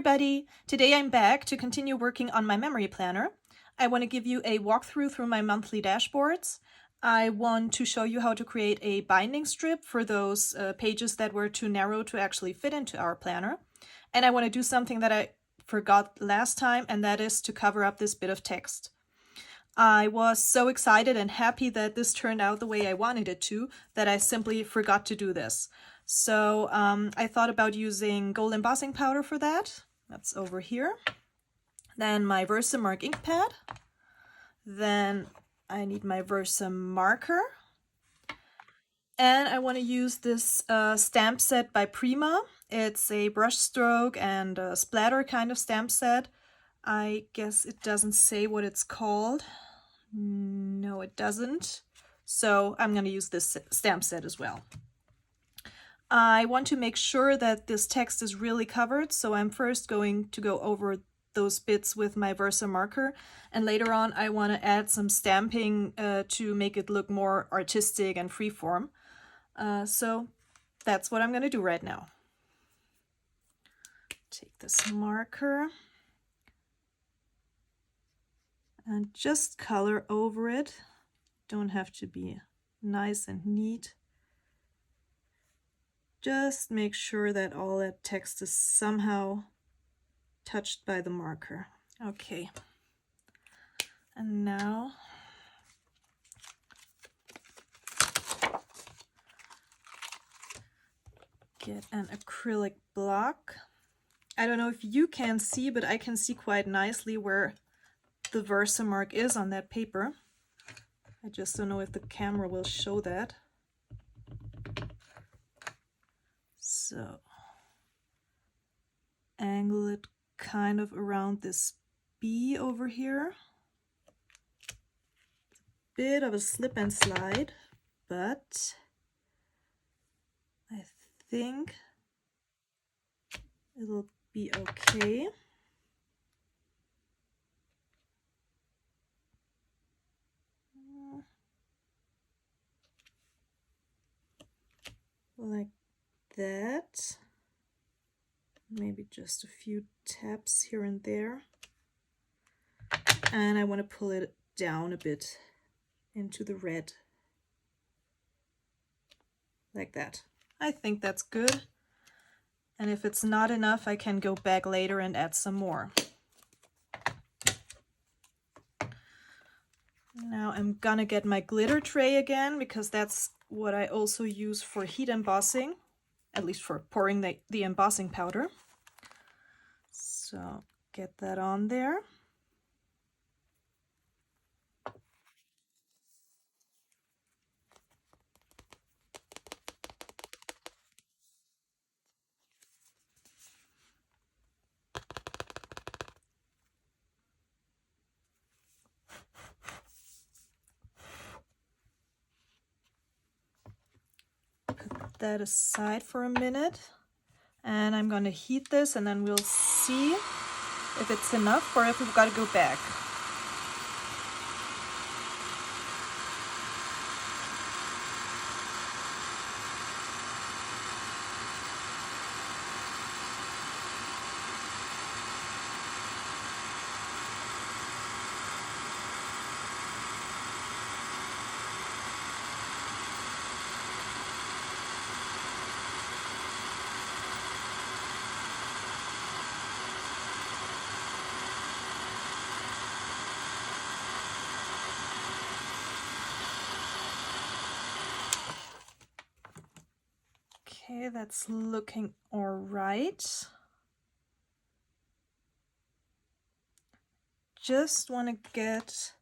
everybody! Today I'm back to continue working on my memory planner. I want to give you a walkthrough through my monthly dashboards. I want to show you how to create a binding strip for those pages that were too narrow to actually fit into our planner. And I want to do something that I forgot last time, and that is to cover up this bit of text. I was so excited and happy that this turned out the way I wanted it to that I simply forgot to do this. So I thought about using gold embossing powder for that. That's over here. Then my Versamark ink pad. Then I need my Versa marker. And I want to use this stamp set by Prima. It's a brush stroke and a splatter kind of stamp set. I guess it doesn't say what it's called. No, it doesn't. So I'm going to use this stamp set as well. I want to make sure that this text is really covered, so I'm first going to go over those bits with my Versa marker, and later on I want to add some stamping to make it look more artistic and freeform. So that's what I'm going to do right now. Take this marker and just color over it. Don't have to be nice and neat. Just make sure that all that text is somehow touched by the marker. Okay. And now get an acrylic block. I don't know if you can see, but I can see quite nicely where the Versamark is on that paper. I just don't know if the camera will show that. So angle it kind of around this B over here. Bit of a slip and slide, but I think it'll be okay. Like that. Maybe just a few taps here and there. And I want to pull it down a bit into the red. Like that. I think that's good. And if it's not enough, I can go back later and add some more. Now I'm gonna get my glitter tray again, because that's what I also use for heat embossing, at least for pouring the embossing powder. So get that on there. Put that aside for a minute, and I'm going to heat this, and then we'll see if it's enough or if we've got to go back. Okay, that's looking all right. Just want to get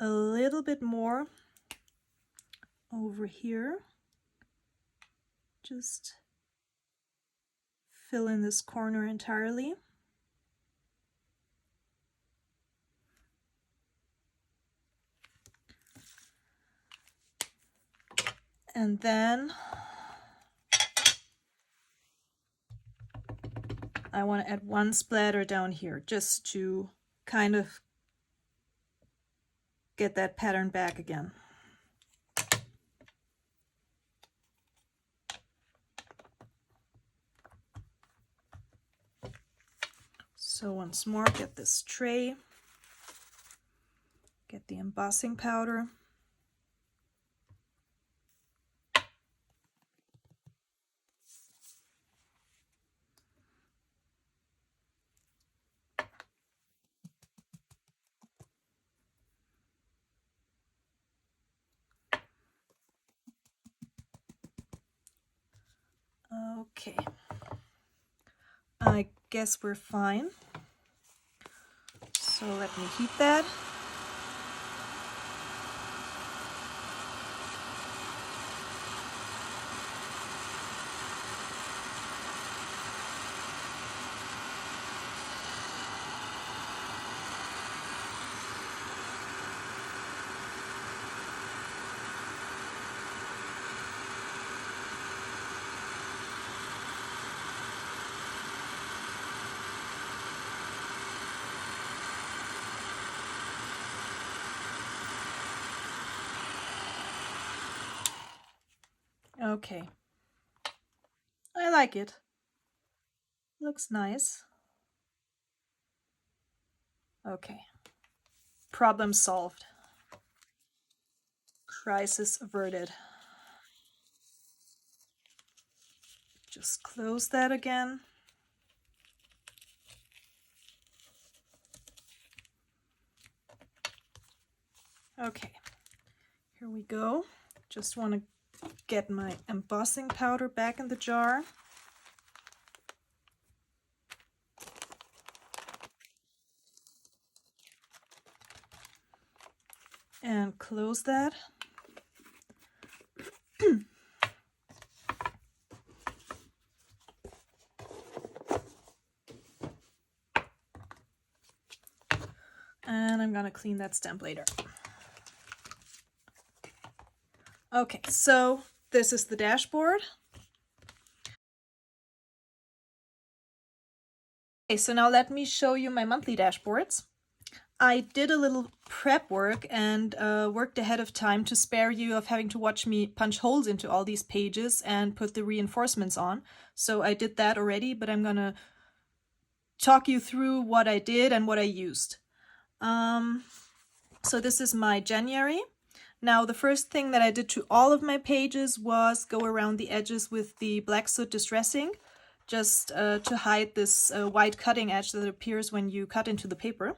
a little bit more over here. Just fill in this corner entirely. And then I want to add one splatter down here just to kind of get that pattern back again. So once more, get this tray, get the embossing powder. Okay, I guess we're fine. So let me heat that. Okay, I like it. Looks nice. Okay, problem solved. Crisis averted. Just close that again. Okay, here we go. Just want to get my embossing powder back in the jar. And close that. And I'm gonna clean that stamp later. Okay, so this is the dashboard. Okay, so now let me show you my monthly dashboards. I did a little prep work and worked ahead of time to spare you of having to watch me punch holes into all these pages and put the reinforcements on. So I did that already, but I'm gonna talk you through what I did and what I used. So this is my January. Now the first thing that I did to all of my pages was go around the edges with the Black Soot Distressing, just to hide this white cutting edge that appears when you cut into the paper.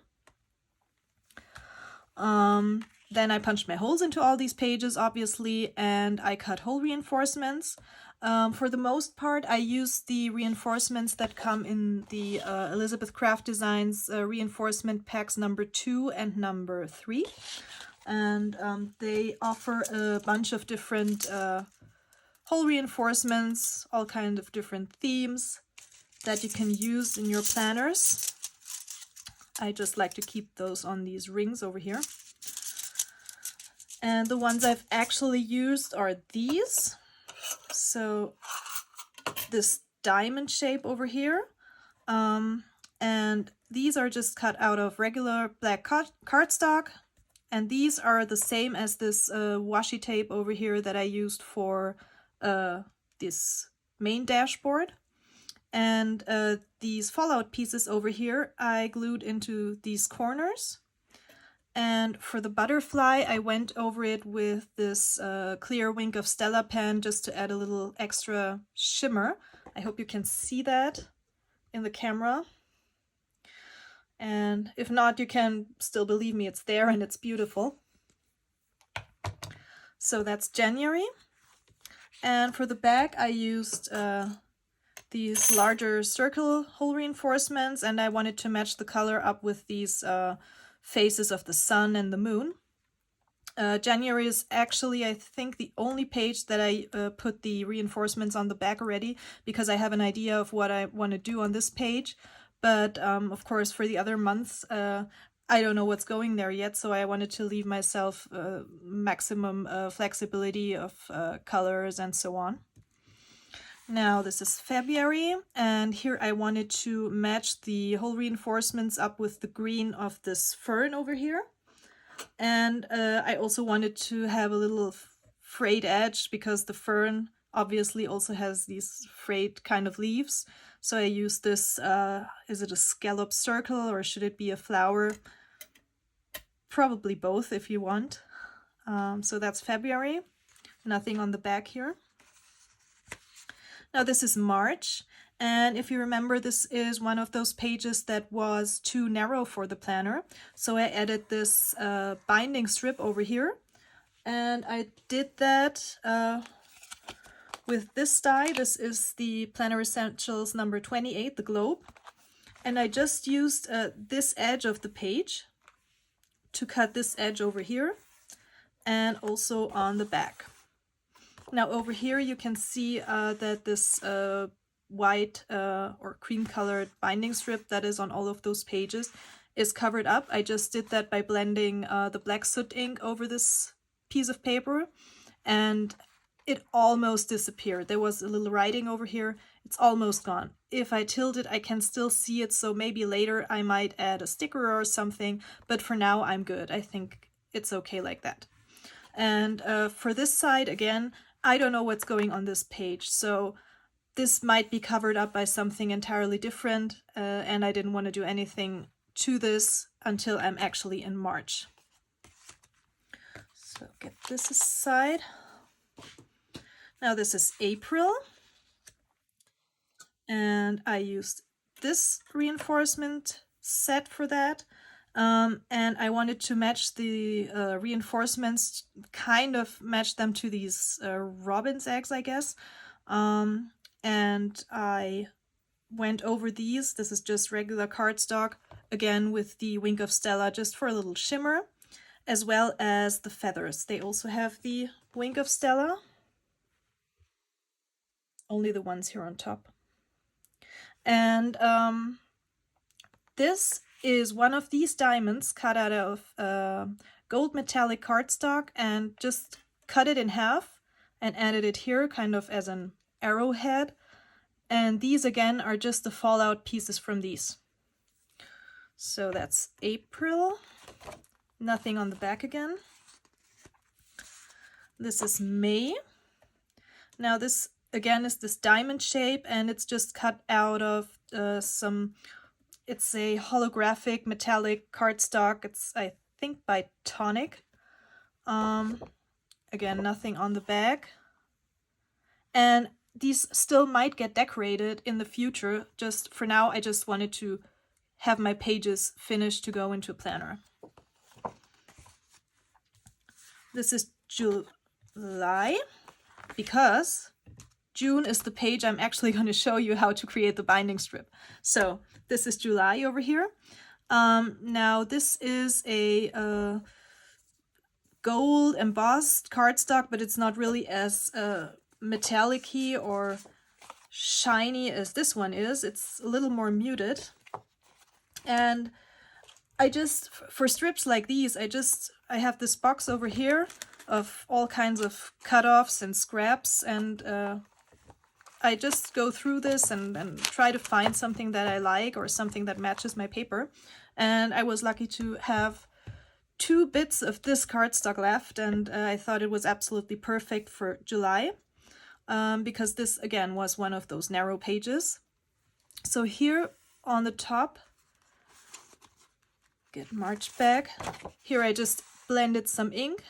Then I punched my holes into all these pages, obviously, and I cut hole reinforcements. For the most part, I use the reinforcements that come in the Elizabeth Craft Designs reinforcement packs number 2 and number 3. And they offer a bunch of different hole reinforcements, all kinds of different themes that you can use in your planners. I just like to keep those on these rings over here. And the ones I've actually used are these. So this diamond shape over here. And these are just cut out of regular black cardstock. And these are the same as this washi tape over here that I used for this main dashboard. And these fallout pieces over here I glued into these corners. And for the butterfly, I went over it with this clear Wink of Stella pen just to add a little extra shimmer. I hope you can see that in the camera. And if not, you can still believe me, it's there and it's beautiful. So that's January. And for the back, I used these larger circle hole reinforcements, and I wanted to match the color up with these faces of the sun and the moon. January is actually, I think, the only page that I put the reinforcements on the back already, because I have an idea of what I want to do on this page. But of course, for the other months, I don't know what's going there yet, so I wanted to leave myself maximum flexibility of colors and so on. Now this is February, and here I wanted to match the hole reinforcements up with the green of this fern over here. And I also wanted to have a little frayed edge, because the fern obviously also has these frayed kind of leaves. So I use this, is it a scallop circle or should it be a flower? Probably both if you want. So that's February. Nothing on the back here. Now this is March. And if you remember, this is one of those pages that was too narrow for the planner. So I added this binding strip over here. And I did that with this die. This is the Planner Essentials number 28, the globe. And I just used this edge of the page to cut this edge over here and also on the back. Now over here you can see that this white or cream colored binding strip that is on all of those pages is covered up. I just did that by blending the black soot ink over this piece of paper, and it almost disappeared. There was a little writing over here. It's almost gone. If I tilt it, I can still see it, so maybe later I might add a sticker or something, but for now I'm good. I think it's okay like that. And for this side, again, I don't know what's going on this page, so this might be covered up by something entirely different, and I didn't want to do anything to this until I'm actually in March. So get this aside. Now this is April, and I used this reinforcement set for that. And I wanted to match the reinforcements, kind of match them to these robin's eggs, I guess. And I went over these. This is just regular cardstock, again with the Wink of Stella, just for a little shimmer, as well as the feathers. They also have the Wink of Stella, only the ones here on top. And this is one of these diamonds cut out of gold metallic cardstock, and just cut it in half and added it here kind of as an arrowhead. And these again are just the fallout pieces from these. So that's April. Nothing on the back again. This is May. Now this again is this diamond shape, and it's just cut out of it's a holographic metallic cardstock. It's, I think, by Tonic. Again, nothing on the back. And these still might get decorated in the future. Just for now, I just wanted to have my pages finished to go into a planner. This is July, because June is the page I'm actually going to show you how to create the binding strip. So this is July over here. Now this is a gold embossed cardstock, but it's not really as metallic-y or shiny as this one is. It's a little more muted. And I just, for strips like these, I have this box over here of all kinds of cut-offs and scraps, and I just go through this and try to find something that I like or something that matches my paper. And I was lucky to have 2 bits of this cardstock left, and I thought it was absolutely perfect for July, because this again was one of those narrow pages. So here on the top, get March back, here I just blended some ink.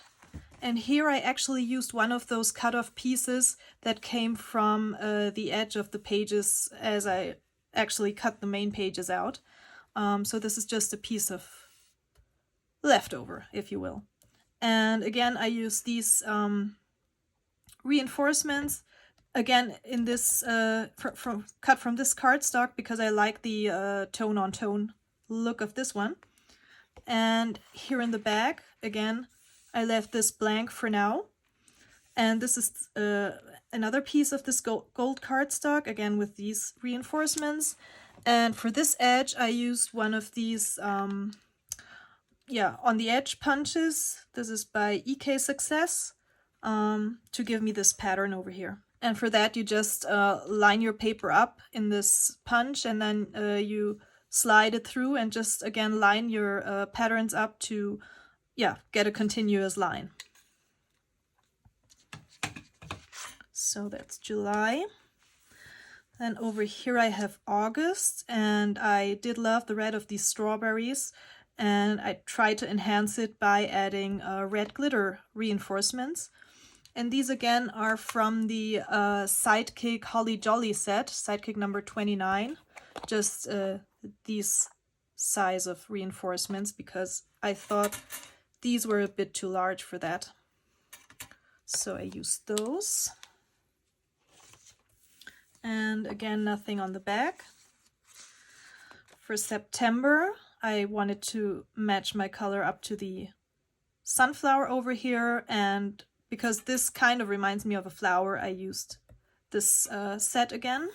And here I actually used one of those cut-off pieces that came from the edge of the pages as I actually cut the main pages out. So this is just a piece of leftover, if you will. And again, I use these reinforcements, again in this cut from this cardstock, because I like the tone-on-tone look of this one. And here in the back, again, I left this blank for now. And this is another piece of this gold cardstock, again with these reinforcements. And for this edge, I used one of these, on the edge punches. This is by EK Success, to give me this pattern over here. And for that, you just line your paper up in this punch, and then you slide it through and just, again, line your patterns up to get a continuous line. So that's July. Then over here I have August, and I did love the red of these strawberries, and I tried to enhance it by adding red glitter reinforcements. And these again are from the Sidekick Holly Jolly set, Sidekick number 29. Just these size of reinforcements, because I thought these were a bit too large for that. So I used those. And again, nothing on the back. For September, I wanted to match my color up to the sunflower over here, and because this kind of reminds me of a flower, I used this set again.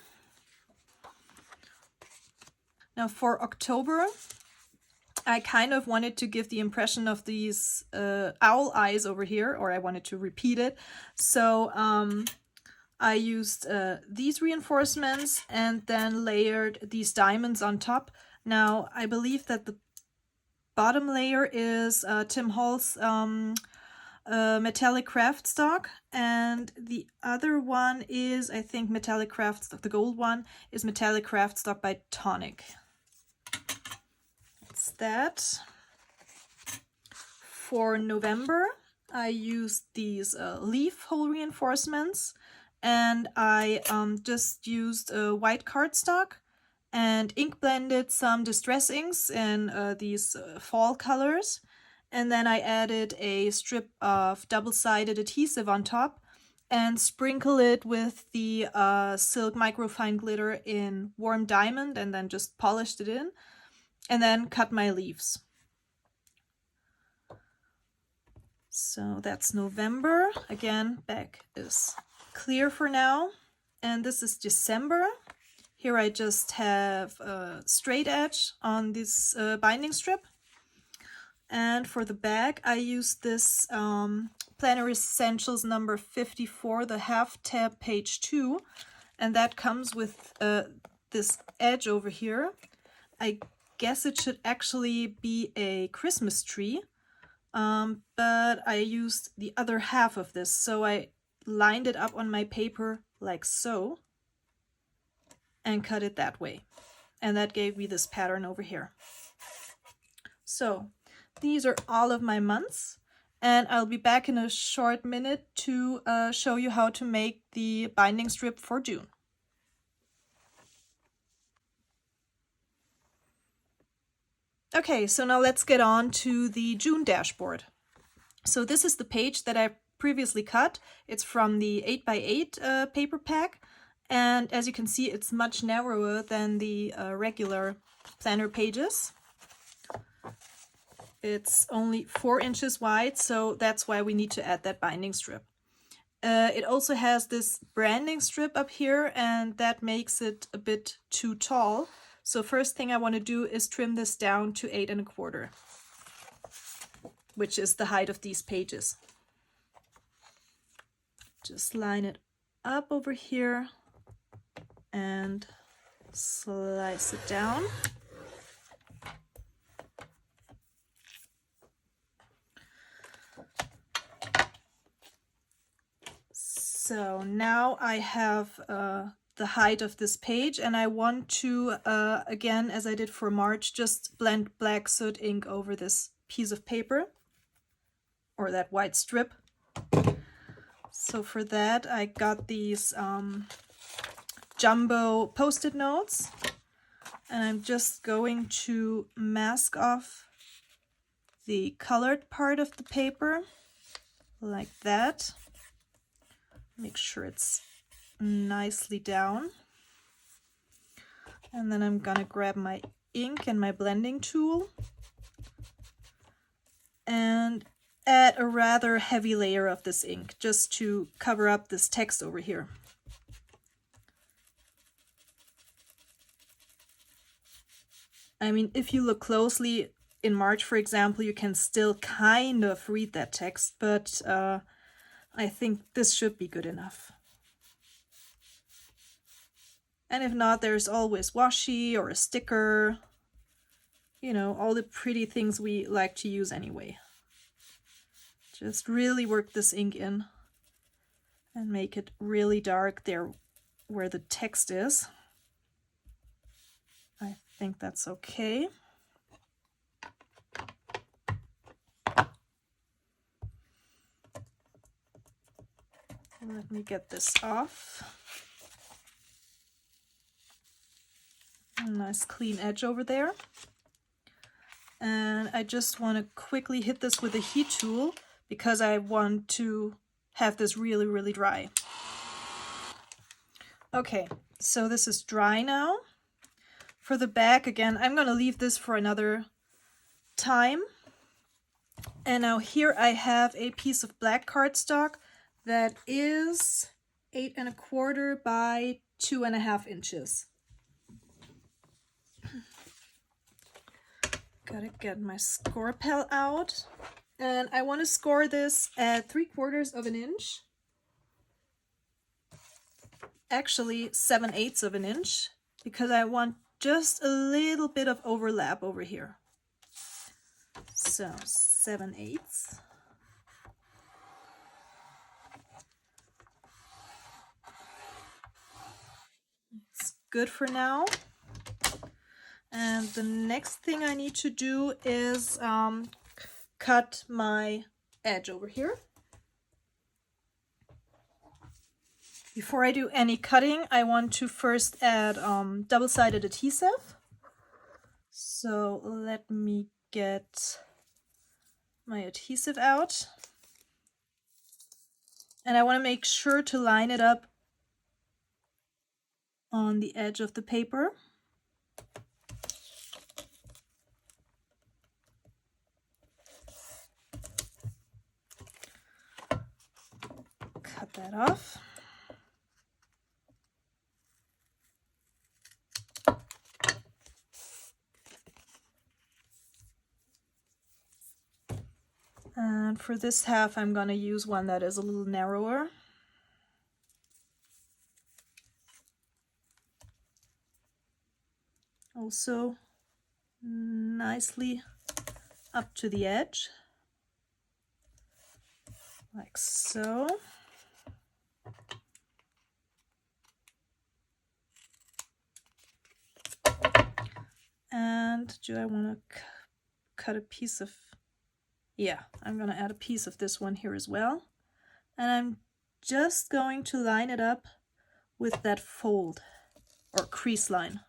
Now for October, I kind of wanted to give the impression of these owl eyes over here, or I wanted to repeat it. So I used these reinforcements and then layered these diamonds on top. Now, I believe that the bottom layer is Tim Holtz Metallic Craft Stock, and the other one is, I think, Metallic Craft Stock. The gold one is Metallic Craft Stock by Tonic. That's that. For November, I used these leaf hole reinforcements, and I just used white cardstock and ink blended some distress inks in these fall colors. And then I added a strip of double-sided adhesive on top and sprinkle it with the silk microfine glitter in warm diamond, and then just polished it in, and then cut my leaves. So that's November. Again, back is clear for now. And this is December. Here I just have a straight edge on this binding strip. And for the back, I used this Planner Essentials number 54, the half tab page 2. And that comes with this edge over here. I guess it should actually be a Christmas tree. But I used the other half of this, so I lined it up on my paper like so and cut it that way, and that gave me this pattern over here. So these are all of my months, and I'll be back in a short minute to show you how to make the binding strip for June. Okay, so now let's get on to the June dashboard. So this is the page that I previously cut. It's from the 8x8 paper pack, and as you can see, it's much narrower than the regular planner pages. It's only 4 inches wide, so that's why we need to add that binding strip. It also has this branding strip up here, and that makes it a bit too tall. So first thing I want to do is trim this down to 8 1/4, which is the height of these pages. Just line it up over here and slice it down. So now I have the height of this page, and I want to, again, as I did for March, just blend black soot ink over this piece of paper, or that white strip. So for that, I got these jumbo Post-it notes, and I'm just going to mask off the colored part of the paper, like that. Make sure it's nicely down. And then I'm gonna grab my ink and my blending tool and add a rather heavy layer of this ink just to cover up this text over here. I mean, if you look closely in March, for example, you can still kind of read that text, but I think this should be good enough. And if not, there's always washi or a sticker, you know, all the pretty things we like to use anyway. Just really work this ink in and make it really dark. There where the text is. I think that's okay. Let me get this off. A nice clean edge over there. And I just want to quickly hit this with a heat tool because I want to have this really, really dry. Okay, so this is dry now. For the back, again, I'm going to leave this for another time. And now here I have a piece of black cardstock that is 8 1/4 by 2.5 inches. Gotta get my score pal out. And I want to score this at 3/4 of an inch. Actually 7/8 of an inch, because I want just a little bit of overlap over here. So 7/8. It's good for now. And the next thing I need to do is cut my edge over here. Before I do any cutting, I want to first add double-sided adhesive. So let me get my adhesive out. And I want to make sure to line it up on the edge of the paper. Cut that off. And for this half, I'm going to use one that is a little narrower. Also nicely up to the edge, like so. And do I want to cut a piece of, yeah, I'm going to add a piece of this one here as well. And I'm just going to line it up with that fold or crease line,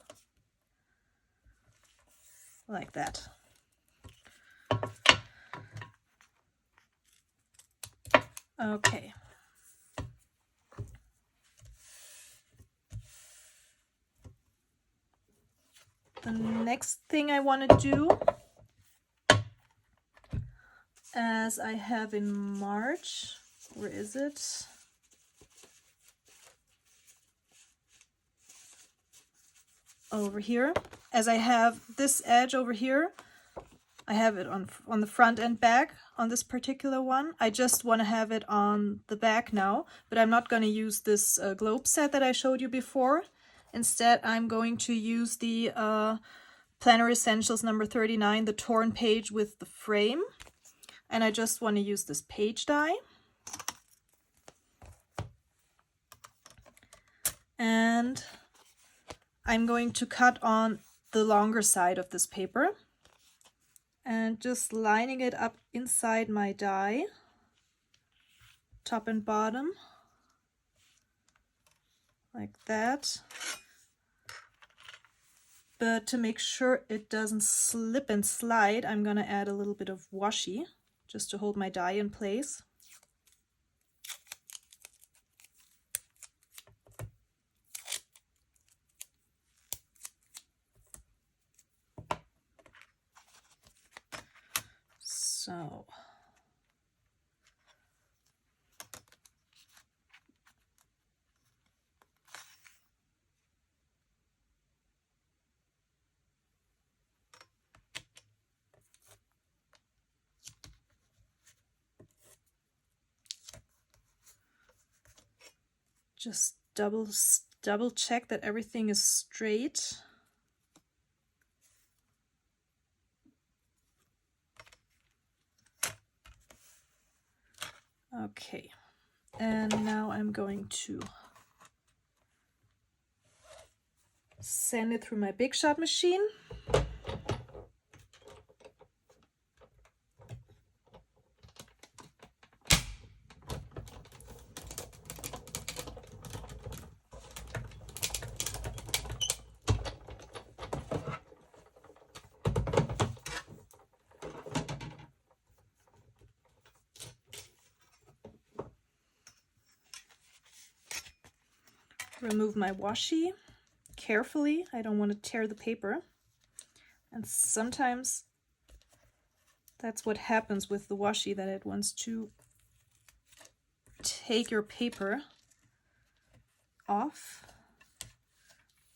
like that. Okay. The next thing I want to do, as I have in March, where is it? Over here. As I have this edge over here, I have it on the front and back on this particular one. I just want to have it on the back now, but I'm not going to use this globe set that I showed you before. Instead, I'm going to use the Planner Essentials number 39, the torn page with the frame. And I just want to use this page die. And I'm going to cut on the longer side of this paper. And just lining it up inside my die, top and bottom, like that. But to make sure it doesn't slip and slide, I'm going to add a little bit of washi just to hold my die in place. So just double check that everything is straight. Okay, and now I'm going to Sand it through my Big Shot machine. Remove my washi carefully. I don't want to tear the paper. And sometimes that's what happens with the washi, that it wants to take your paper off.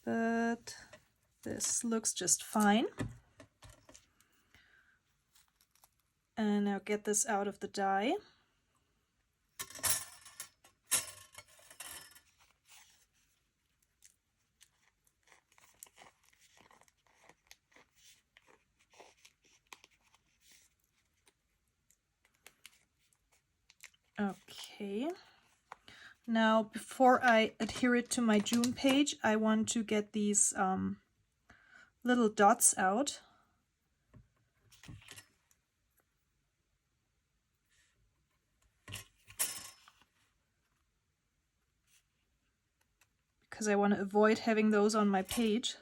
But this looks just fine. And now get this out of the die. Okay, now before I adhere it to my June page, I want to get these little dots out. Because I want to avoid having those on my page.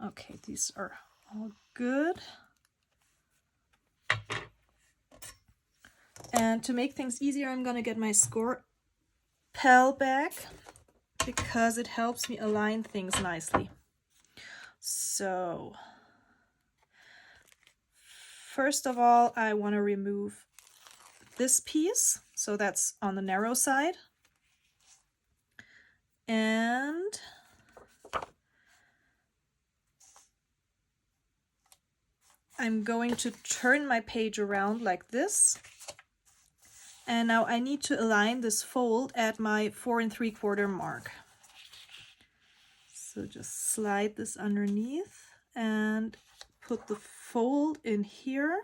Okay, these are all good. And to make things easier, I'm gonna get my score pal back because it helps me align things nicely. So, first of all, I want to remove this piece, so that's on the narrow side. And I'm going to turn my page around like this. And now I need to align this fold at my 4 3/4 mark. So just slide this underneath and put the fold in here.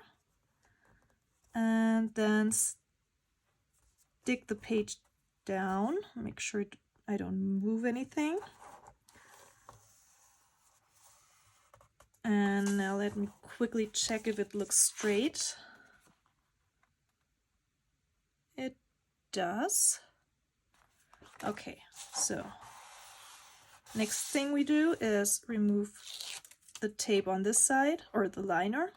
And then stick the page down. Make sure I don't move anything. And now let me quickly check if it looks straight. It does. Okay, so next thing we do is remove the tape on this side, or the liner.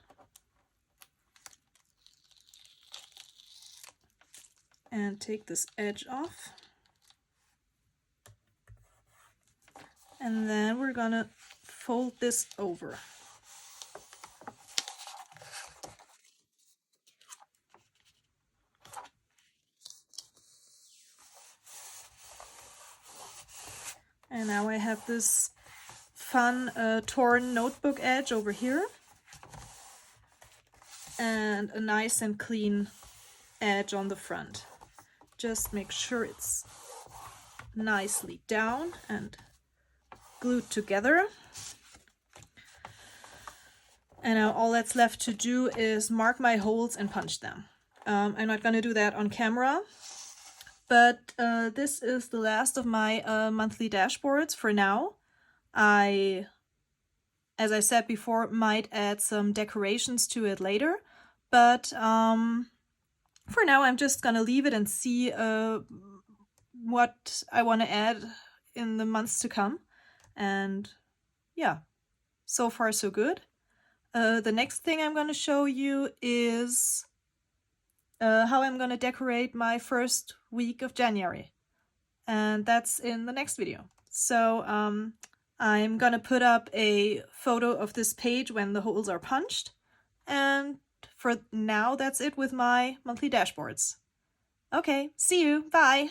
And take this edge off. And then we're gonna fold this over. And now I have this fun torn notebook edge over here. And a nice and clean edge on the front. Just make sure it's nicely down and glued together. And now all that's left to do is mark my holes and punch them. I'm not going to do that on camera, but this is the last of my monthly dashboards for now. I, as I said before, might add some decorations to it later, but for now I'm just going to leave it and see what I want to add in the months to come. And yeah, so far so good. The next thing I'm going to show you is how I'm going to decorate my first week of January. And that's in the next video. So I'm going to put up a photo of this page when the holes are punched. And for now, that's it with my monthly dashboards. Okay, see you. Bye.